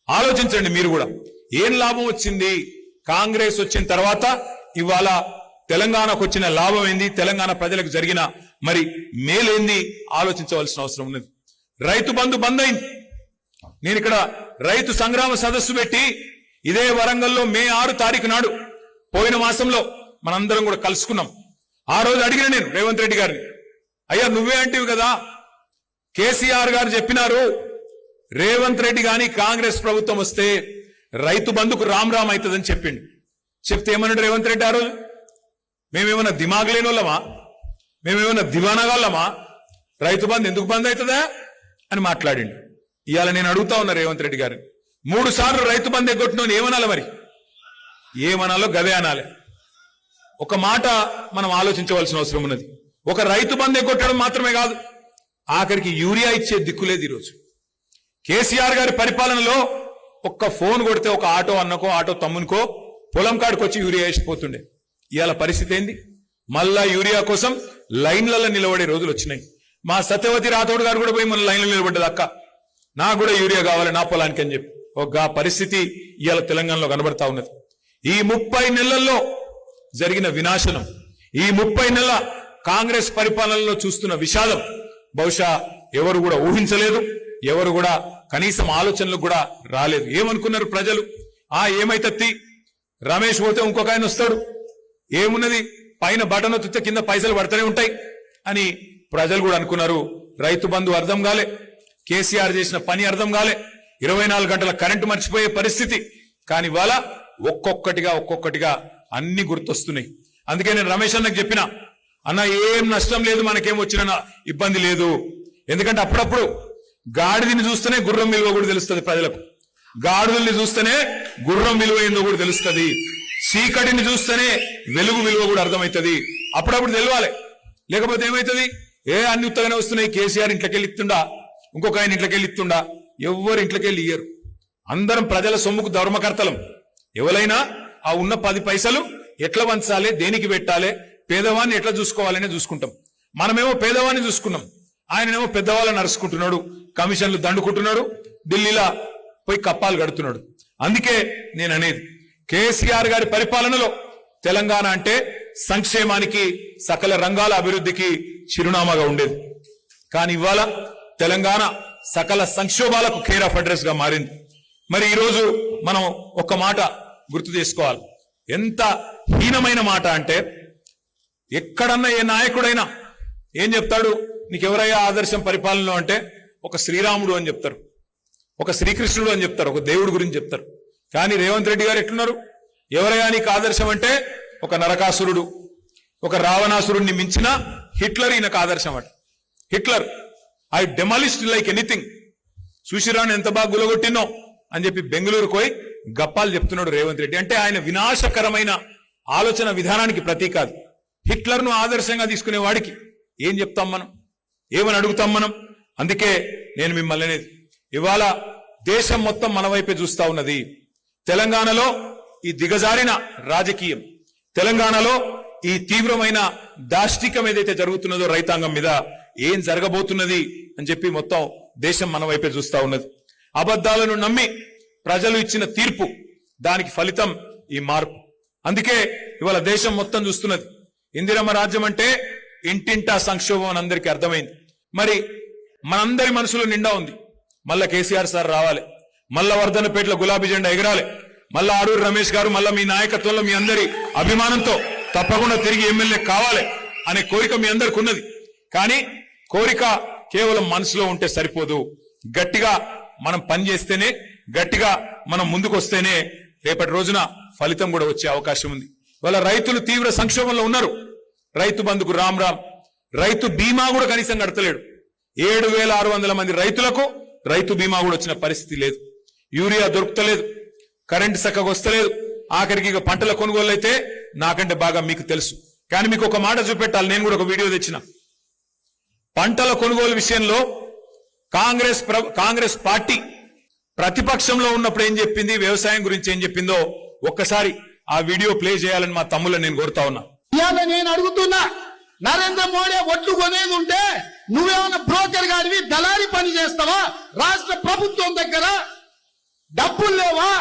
ఆలోచించండి మీరు కూడా. ఏం లాభం వచ్చింది కాంగ్రెస్ వచ్చిన తర్వాత? ఇవాళ తెలంగాణకు వచ్చిన లాభం ఏంది, తెలంగాణ ప్రజలకు జరిగిన మరి మేలేంది ఆలోచించవలసిన అవసరం ఉన్నది. రైతు బంధు బంద్ అయింది. నేను ఇక్కడ రైతు సంగ్రామ సదస్సు పెట్టి ఇదే వరంగల్లో మే 6 తారీఖు నాడు పోయిన మాసంలో మనందరం కూడా కలుసుకున్నాం. ఆ రోజు అడిగిన నేను రేవంత్ రెడ్డి గారిని, అయ్యా నువ్వే అంటివి కదా, కేసీఆర్ గారు చెప్పినారు రేవంత్ రెడ్డి గాని కాంగ్రెస్ ప్రభుత్వం వస్తే రైతు బంధుకు రామ్ రామ్ అవుతుందని చెప్పిండు. చెప్తే ఏమన్నాడు రేవంత్ రెడ్డి ఆ రోజు? మేమేమన్నా దిమాగ్ లేని వాళ్ళమా, మేమేమన్నా దివానాగాళ్ళమా, రైతు బంధు ఎందుకు బంద్ అవుతుందా అని మాట్లాడిండు. ఇవాళ నేను అడుగుతా ఉన్నా రేవంత్ రెడ్డి గారిని, 3 సార్లు రైతు బంధు ఎగ్గొట్టినోని ఏమనాలి? మరి ఏమనాలో గదే అనాలి. ఒక మాట మనం ఆలోచించవలసిన అవసరం ఉన్నది. ఒక రైతు బంధు ఎగ్గొట్టడం మాత్రమే కాదు, ఆఖరికి యూరియా ఇచ్చే దిక్కులేదు ఈరోజు. కేసీఆర్ గారి పరిపాలనలో ఒక్క ఫోన్ కొడితే ఒక ఆటో అన్నకో ఆటో తమ్మునికో పొలం కాడికి వచ్చి యూరియా వేసిపోతుండే. ఇవాళ పరిస్థితి ఏంది? మళ్ళా యూరియా కోసం లైన్లలో నిలబడే రోజులు వచ్చినాయి. మా సత్యవతి రాథోడ్ గారు కూడా పోయి మన లైన్లో నిలబడ్డది, అక్క నాకు కూడా యూరియా కావాలి నా పొలానికి అని చెప్పి. ఒక పరిస్థితి ఇవాళ తెలంగాణలో కనబడతా ఉన్నది. ఈ 30 నెలల్లో జరిగిన వినాశనం, ఈ 30 నెలల కాంగ్రెస్ పరిపాలనలో చూస్తున్న విషాదం బహుశా ఎవరు కూడా ఊహించలేదు, ఎవరు కూడా కనీసం ఆలోచనలు కూడా రాలేదు. ఏమనుకున్నారు ప్రజలు? ఏమైతే రమేష్ పోతే ఇంకొక ఆయన వస్తాడు, ఏమున్నది పైన బటన్ ఒత్తితే కింద పైసలు పడుతూనే ఉంటాయి అని ప్రజలు కూడా అనుకున్నారు. రైతు బంధు అర్థం కాలే, కేసీఆర్ చేసిన పని అర్థం కాలే, 24 గంటల కరెంటు మర్చిపోయే పరిస్థితి. కానీ ఇవాళ ఒక్కొక్కటిగా అన్ని గుర్తొస్తున్నాయి. అందుకే నేను రమేష్ అన్నకు చెప్పిన, అన్న ఏం నష్టం లేదు, మనకేం వచ్చిన ఇబ్బంది లేదు. ఎందుకంటే అప్పుడప్పుడు గాడిదని చూస్తేనే గుర్రం విలువ కూడా తెలుస్తుంది ప్రజలకు, గాడిదల్ని చూస్తేనే గుర్రం విలువ ఏందో కూడా తెలుస్తుంది, చీకటిని చూస్తేనే వెలుగు విలువ కూడా అర్థమవుతుంది. అప్పుడప్పుడు తెలవాలి, లేకపోతే ఏమవుతుంది? అన్ని ఉత్తగానే వస్తున్నాయి. కేసీఆర్ ఇంట్లోకెళ్ళి ఇస్తుండా, ఇంకొక ఆయన ఇంట్లోకెళ్ళి ఇస్తుండా, ఎవరు ఇంట్లోకెళ్ళి ఇయ్యరు. అందరం ప్రజల సొమ్ముకు ధర్మకర్తలం. ఎవరైనా ఆ ఉన్న 10 పైసలు ఎట్లా వంచాలి, దేనికి పెట్టాలి, పేదవాన్ని ఎట్లా చూసుకోవాలనే చూసుకుంటాం. మనమేమో పేదవాన్ని చూసుకున్నాం, ఆయననేమో పెద్దవాళ్ళని నరుచుకుంటున్నాడు, కమిషన్లు దండుకుంటున్నాడు, ఢిల్లీలో పోయి కప్పాలు కడుతున్నాడు. అందుకే నేను అనేది, కేసీఆర్ గారి పరిపాలనలో తెలంగాణ అంటే సంక్షేమానికి, సకల రంగాల అభివృద్ధికి చిరునామాగా ఉండేది. కానీ ఇవాళ తెలంగాణ సకల సంక్షోభాలకు కేర్ ఆఫ్ అడ్రస్ గా మారింది. మరి ఈరోజు మనం ఒక మాట గుర్తు చేసుకోవాలి. ఎంత హీనమైన మాట అంటే, ఎక్కడన్నా ఏ నాయకుడైనా ఏం చెప్తాడు, నీకెవరయ్యా ఆదర్శం పరిపాలనలో అంటే ఒక శ్రీరాముడు అని చెప్తారు, ఒక శ్రీకృష్ణుడు అని చెప్తారు, ఒక దేవుడు గురించి చెప్తారు. కానీ రేవంత్ రెడ్డి గారు ఎట్లున్నారు? ఎవరయ్యా నీకు ఆదర్శం అంటే ఒక నరకాసురుడు, ఒక రావణాసురుడిని మించిన హిట్లర్ ఈయనకు ఆదర్శం అట. హిట్లర్ ఐ డెమాలిస్ట్ లైక్ ఎనీథింగ్, సుశిరాన్ని ఎంత బాగా గులగొట్టినో అని చెప్పి బెంగళూరు పోయి గప్పాలు చెప్తున్నాడు రేవంత్ రెడ్డి. అంటే ఆయన వినాశకరమైన ఆలోచన విధానానికి ప్రతీక. హిట్లర్ ను ఆదర్శంగా తీసుకునే వాడికి ఏం చెప్తాం మనం, ఏమని అడుగుతాం మనం? అందుకే నేను మిమ్మల్ని అనేది, ఇవాళ దేశం మొత్తం మన వైపే చూస్తా ఉన్నది. తెలంగాణలో ఈ దిగజారిన రాజకీయం, తెలంగాణలో ఈ తీవ్రమైన దాష్టికం ఏదైతే జరుగుతున్నదో రైతాంగం మీద ఏం జరగబోతున్నది అని చెప్పి మొత్తం దేశం మన వైపే చూస్తా ఉన్నది. అబద్ధాలను నమ్మి ప్రజలు ఇచ్చిన తీర్పు, దానికి ఫలితం ఈ మార్పు. అందుకే ఇవాళ దేశం మొత్తం చూస్తున్నది. ఇందిరమ్మ రాజ్యం అంటే ఇంటింటా సంక్షోభం అని అందరికీ అర్థమైంది. మరి మనందరి మనసులో నిండా ఉంది, మళ్ళా కేసీఆర్ సార్ రావాలి, మళ్ళా వర్ధనపేటలో గులాబీ జెండా ఎగరాలి, మళ్ళా ఆరూరు రమేష్ గారు మళ్ళా మీ నాయకత్వంలో మీ అందరి అభిమానంతో తప్పకుండా తిరిగి ఎమ్మెల్యే కావాలి అనే కోరిక మీ అందరికి ఉన్నది. కానీ కోరిక కేవలం మనసులో ఉంటే సరిపోదు. గట్టిగా మనం పనిచేస్తేనే, గట్టిగా మనం ముందుకు వస్తేనే రేపటి రోజున ఫలితం కూడా వచ్చే అవకాశం ఉంది. వాళ్ళ రైతులు తీవ్ర సంక్షోభంలో ఉన్నారు. రైతు బంధుకు రామ్ రామ్, రైతు బీమా కూడా కనీసం కడతలేడు. 7,600 మంది రైతులకు రైతు బీమా కూడా వచ్చిన పరిస్థితి లేదు. యూరియా దొరుకుతలేదు, కరెంటు చక్కగా వస్తలేదు. ఆఖరికి ఇక పంటల కొనుగోలు అయితే నాకంటే బాగా మీకు తెలుసు. కానీ మీకు ఒక మాట చూపెట్టాలి, నేను కూడా ఒక వీడియో తెచ్చిన. పంటల కొనుగోలు విషయంలో కాంగ్రెస్ పార్టీ ప్రతిపక్షంలో ఉన్నప్పుడు ఏం చెప్పింది, వ్యవసాయం గురించి ఏం చెప్పిందో ఒక్కసారి ఆ వీడియో ప్లే చేయాలని మా తమ్ముళ్ళని నేను కోరుతా ఉన్నా. నేను అడుగుతున్నా, నరేంద్ర మోడీ ఒట్లు కొనేది ఉంటే నువ్వేమన్నా బ్రోకర్ గాడివి, దళారీ పని చేస్తావా? రాష్ట్ర ప్రభుత్వం దగ్గర డబ్బులు లేవా?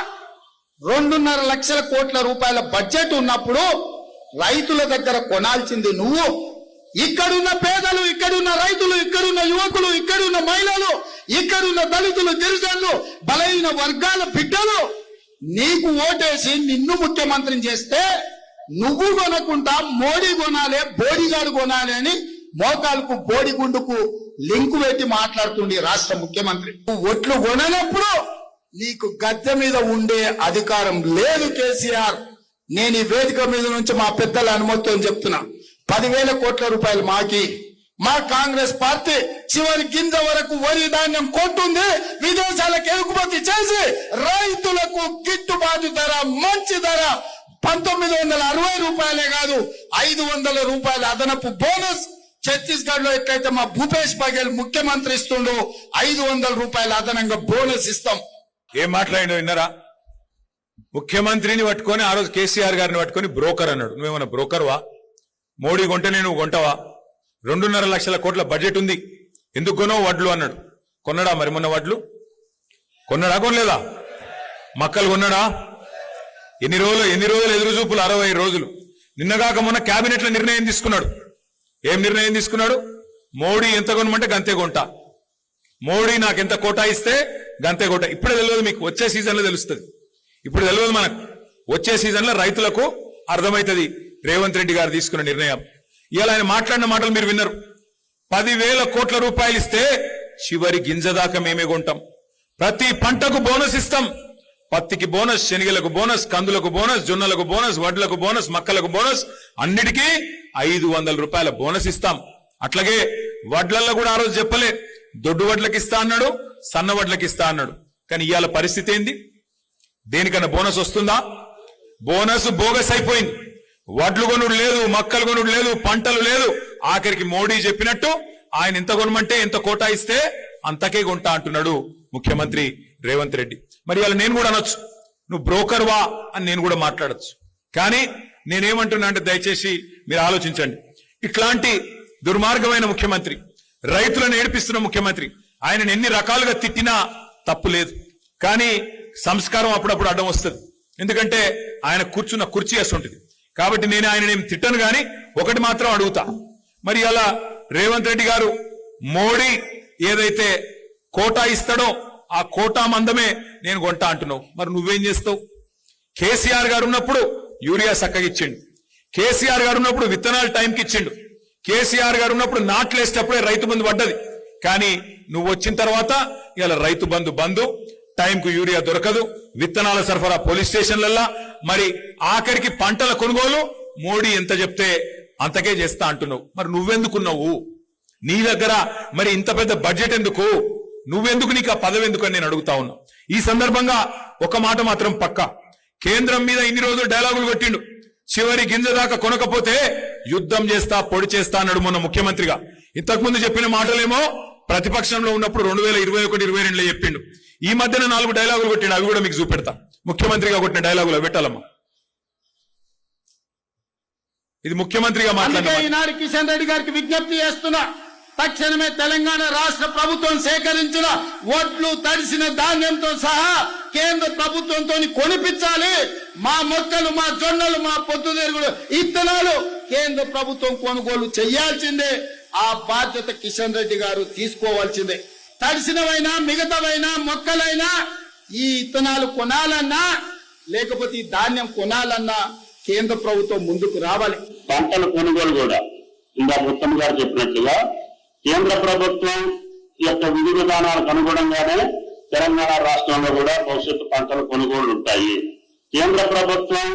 2.5 లక్షల కోట్ల రూపాయల బడ్జెట్ ఉన్నప్పుడు రైతుల దగ్గర కొనాల్సింది నువ్వు. ఇక్కడున్న పేదలు, ఇక్కడున్న రైతులు, ఇక్కడున్న యువకులు, ఇక్కడున్న మహిళలు, ఇక్కడున్న దళితులు, గిరిజనులు, బలహీన వర్గాల బిడ్డలు నీకు ఓటేసి నిన్ను ముఖ్యమంత్రిని చేస్తే నువ్వు కొనకుండా మోడీ కొనాలి, బోడిగాడు కొనాలి అని మోకాలకు బోడిగుండుకు లింకు పెట్టి మాట్లాడుతుండే రాష్ట్ర ముఖ్యమంత్రి. నువ్వు ఒట్లు కొననప్పుడు నీకు గద్దె మీద ఉండే అధికారం లేదు కేసీఆర్. నేను ఈ వేదిక మీద నుంచి మా పెద్దల అనుమతితో చెప్తున్నా, 10,000 కోట్ల రూపాయలు మాకి, మా కాంగ్రెస్ పార్టీ చివరి గింజ వరకు వరి ధాన్యం కొంటుంది, విదేశాలకు ఎగుమతి చేసి రైతులకు గిట్టుబాటు ధర, మంచి ధర 1960 రూపాయలే కాదు 500 రూపాయల అదనపు బోనస్. ఛత్తీస్గఢ్ లో ఎట్లయితే మా భూపేష్ బఘేల్ ముఖ్యమంత్రి ఇస్తుండో 500 రూపాయల అదనంగా బోనస్ ఇస్తాం. ఏం మాట్లాడిండో విన్నారా? ముఖ్యమంత్రిని పట్టుకొని ఆ రోజు కేసీఆర్ గారిని పట్టుకొని బ్రోకర్ అన్నాడు. నువ్వేమన్నా బ్రోకర్వా? మోడీ కొంటేనే నువ్వు కొంటావా? 2.5 లక్షల కోట్ల బడ్జెట్ ఉంది, ఎందుకు కొనో వడ్లు అన్నాడు. కొన్నాడా మరి మొన్న వడ్లు? కొన్నాడా? కొనలేదా? మక్కలు కొన్నాడా? ఎన్ని రోజులు ఎదురు చూపులు? 60 రోజులు. నిన్నగాక మొన్న కేబినెట్ లో నిర్ణయం తీసుకున్నాడు. ఏం నిర్ణయం తీసుకున్నాడు? మోడీ ఎంత కొనమంటే గంతే కొంటా, మోడీ నాకు ఎంత కోటా ఇస్తే గంతే కోటా. ఇప్పుడే తెలియదు మీకు, వచ్చే సీజన్ లో తెలుస్తుంది. ఇప్పుడు తెలియదు మనకు, వచ్చే సీజన్ లో రైతులకు అర్థమవుతుంది రేవంత్ రెడ్డి గారు తీసుకున్న నిర్ణయం. ఇవాళ ఆయన మాట్లాడిన మాటలు మీరు విన్నారు. 10,000 కోట్ల రూపాయలు ఇస్తే చివరి గింజ దాకా మేమే కొంటాం. ప్రతి పంటకు బోనస్ ఇస్తాం. పత్తికి బోనస్, శనగలకు బోనస్, కందులకు బోనస్, జొన్నలకు బోనస్, వడ్లకు బోనస్, మక్కలకు బోనస్, అన్నిటికీ 500 రూపాయల బోనస్ ఇస్తాం. అట్లాగే వడ్లల్లో కూడా ఆ రోజు చెప్పలే, దొడ్డు వడ్లకి ఇస్తా అన్నాడు, సన్న వడ్లకి ఇస్తా అన్నాడు. కానీ ఇవాళ పరిస్థితి ఏంది? దేనికన్నా బోనస్ వస్తుందా? బోనస్ బోగస్ అయిపోయింది. వడ్లు కొనుడు లేదు, మక్కలు కొనుడు లేదు, పంటలు లేదు. ఆఖరికి మోడీ చెప్పినట్టు ఆయన ఎంత కొనమంటే ఎంత కోటా ఇస్తే అంతకే కొంటా అంటున్నాడు ముఖ్యమంత్రి రేవంత్ రెడ్డి. మరి ఇవాళ నేను కూడా అనొచ్చు, నువ్వు బ్రోకర్ వా అని నేను కూడా మాట్లాడచ్చు. కానీ నేనేమంటున్నా అంటే దయచేసి మీరు ఆలోచించండి. ఇట్లాంటి దుర్మార్గమైన ముఖ్యమంత్రి, రైతులను ఏడిపిస్తున్న ముఖ్యమంత్రి, ఆయనను ఎన్ని రకాలుగా తిట్టినా తప్పు లేదు. కానీ సంస్కారం అప్పుడప్పుడు అడ్డం వస్తుంది. ఎందుకంటే ఆయన కూర్చున్న కుర్చీ వేస్తుంటుంది. కాబట్టి నేను ఆయన ఏం తిట్టను, కానీ ఒకటి మాత్రం అడుగుతా. మరి అలా రేవంత్ రెడ్డి గారు మోడీ ఏదైతే కోటా ఇస్తాడో ఆ కోటా మందమే నేను కొంటా అంటున్నావు. మరి నువ్వేం చేస్తావు? కేసీఆర్ గారు ఉన్నప్పుడు యూరియా చక్కగా ఇచ్చిండు, కేసీఆర్ గారు ఉన్నప్పుడు విత్తనాలు టైంకి ఇచ్చిండు, కేసీఆర్ గారు ఉన్నప్పుడు నాట్లు వేసేటప్పుడే రైతు బంధు పడ్డది. కానీ నువ్వు వచ్చిన తర్వాత ఇలా రైతు బంధు టైంకు యూరియా దొరకదు, విత్తనాల సరఫరా పోలీస్ స్టేషన్లల్లా, మరి ఆఖరికి పంటల కొనుగోలు మోడీ ఎంత చెప్తే అంతకే చేస్తా అంటున్నావు. మరి నువ్వెందుకున్నావు? నీ దగ్గర మరి ఇంత పెద్ద బడ్జెట్ ఎందుకు? నువ్వెందుకు? నీకు ఆ పదవి ఎందుకు అని నేను అడుగుతా ఉన్నా. ఈ సందర్భంగా ఒక మాట మాత్రం పక్కా, కేంద్రం మీద ఇన్ని రోజులు డైలాగులు కొట్టిండు, చివరి గింజ దాకా కొనకపోతే యుద్ధం చేస్తా, పొడి చేస్తా అన్నాడు మొన్న ముఖ్యమంత్రిగా. ఇంతకుముందు చెప్పిన మాటలేమో ప్రతిపక్షంలో ఉన్నప్పుడు 2021-22 చెప్పిండు. ఈ మధ్యన 4 డైలాగులు కొట్టిండు, అవి కూడా మీకు చూపెడతా. ముఖ్యమంత్రిగా కొట్టిన డైలాగులు పెట్టాలమ్మా. ఇది ముఖ్యమంత్రిగా మాట్లాడిన. ఈనాడు కిషన్ రెడ్డి గారికి విజ్ఞప్తి చేస్తున్నా, తక్షణమే తెలంగాణ రాష్ట్ర ప్రభుత్వం సేకరించిన వడ్లు, తడిసిన ధాన్యంతో సహా కేంద్ర ప్రభుత్వంతో కొనిపించాలి. మా మొక్కలు, మా జొన్నలు, మా పొద్దుతిరుగుడు ఇత్తనాలు కేంద్ర ప్రభుత్వం కొనుగోలు చేయాల్సిందే. ఆ బాధ్యత కిషన్ రెడ్డి గారు తీసుకోవాల్సిందే. తడిసినవైనా మిగతావైనా మొక్కలైనా ఈ ఇత్తనాలు కొనాలన్నా లేకపోతే ఈ ధాన్యం కొనాలన్నా కేంద్ర ప్రభుత్వం ముందుకు రావాలి. పంటల కొనుగోలు కూడా ఇంకా ఉత్తమ్ గారు చెప్పినట్టుగా కేంద్ర ప్రభుత్వం యొక్క విధి విధానాలకు అనుగుణంగానే తెలంగాణ రాష్ట్రంలో కూడా భవిష్యత్తు పంటల కొనుగోళ్లు ఉంటాయి. కేంద్ర ప్రభుత్వం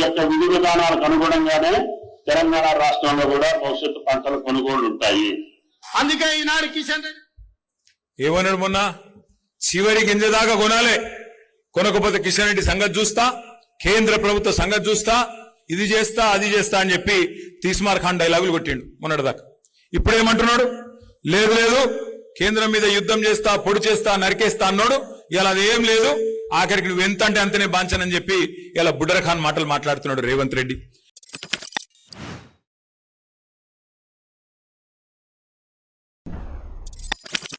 యొక్క విధి విధానాలకు అనుగుణంగానే తెలంగాణ రాష్ట్రంలో కూడా భవిష్యత్తు పంటల కొనుగోళ్లు ఉంటాయి. అందుకే ఈనాడు కిషన్ రెడ్డి ఏమన్నాడు మొన్న? చివరి గింజ దాకా కొనాలి, కొనకపోతే కిషన్ రెడ్డి సంగతి చూస్తా, కేంద్ర ప్రభుత్వ సంగతి చూస్తా, ఇది చేస్తా అది చేస్తా అని చెప్పి తీస్మార్ ఖాన్ డైలాగులు కొట్టిండు మొన్నటిదాకా. ఇప్పుడు ఏమంటున్నాడు? లేదు కేంద్రం మీద యుద్ధం చేస్తా, పొడి చేస్తా, నరికేస్తా అన్నాడు. ఇలా అదేం లేదు, ఆఖరికి నువ్వు ఎంత అంటే అంతనే బాంచనని చెప్పి ఇలా బుడ్డర్ ఖాన్ మాటలు మాట్లాడుతున్నాడు రేవంత్ రెడ్డి.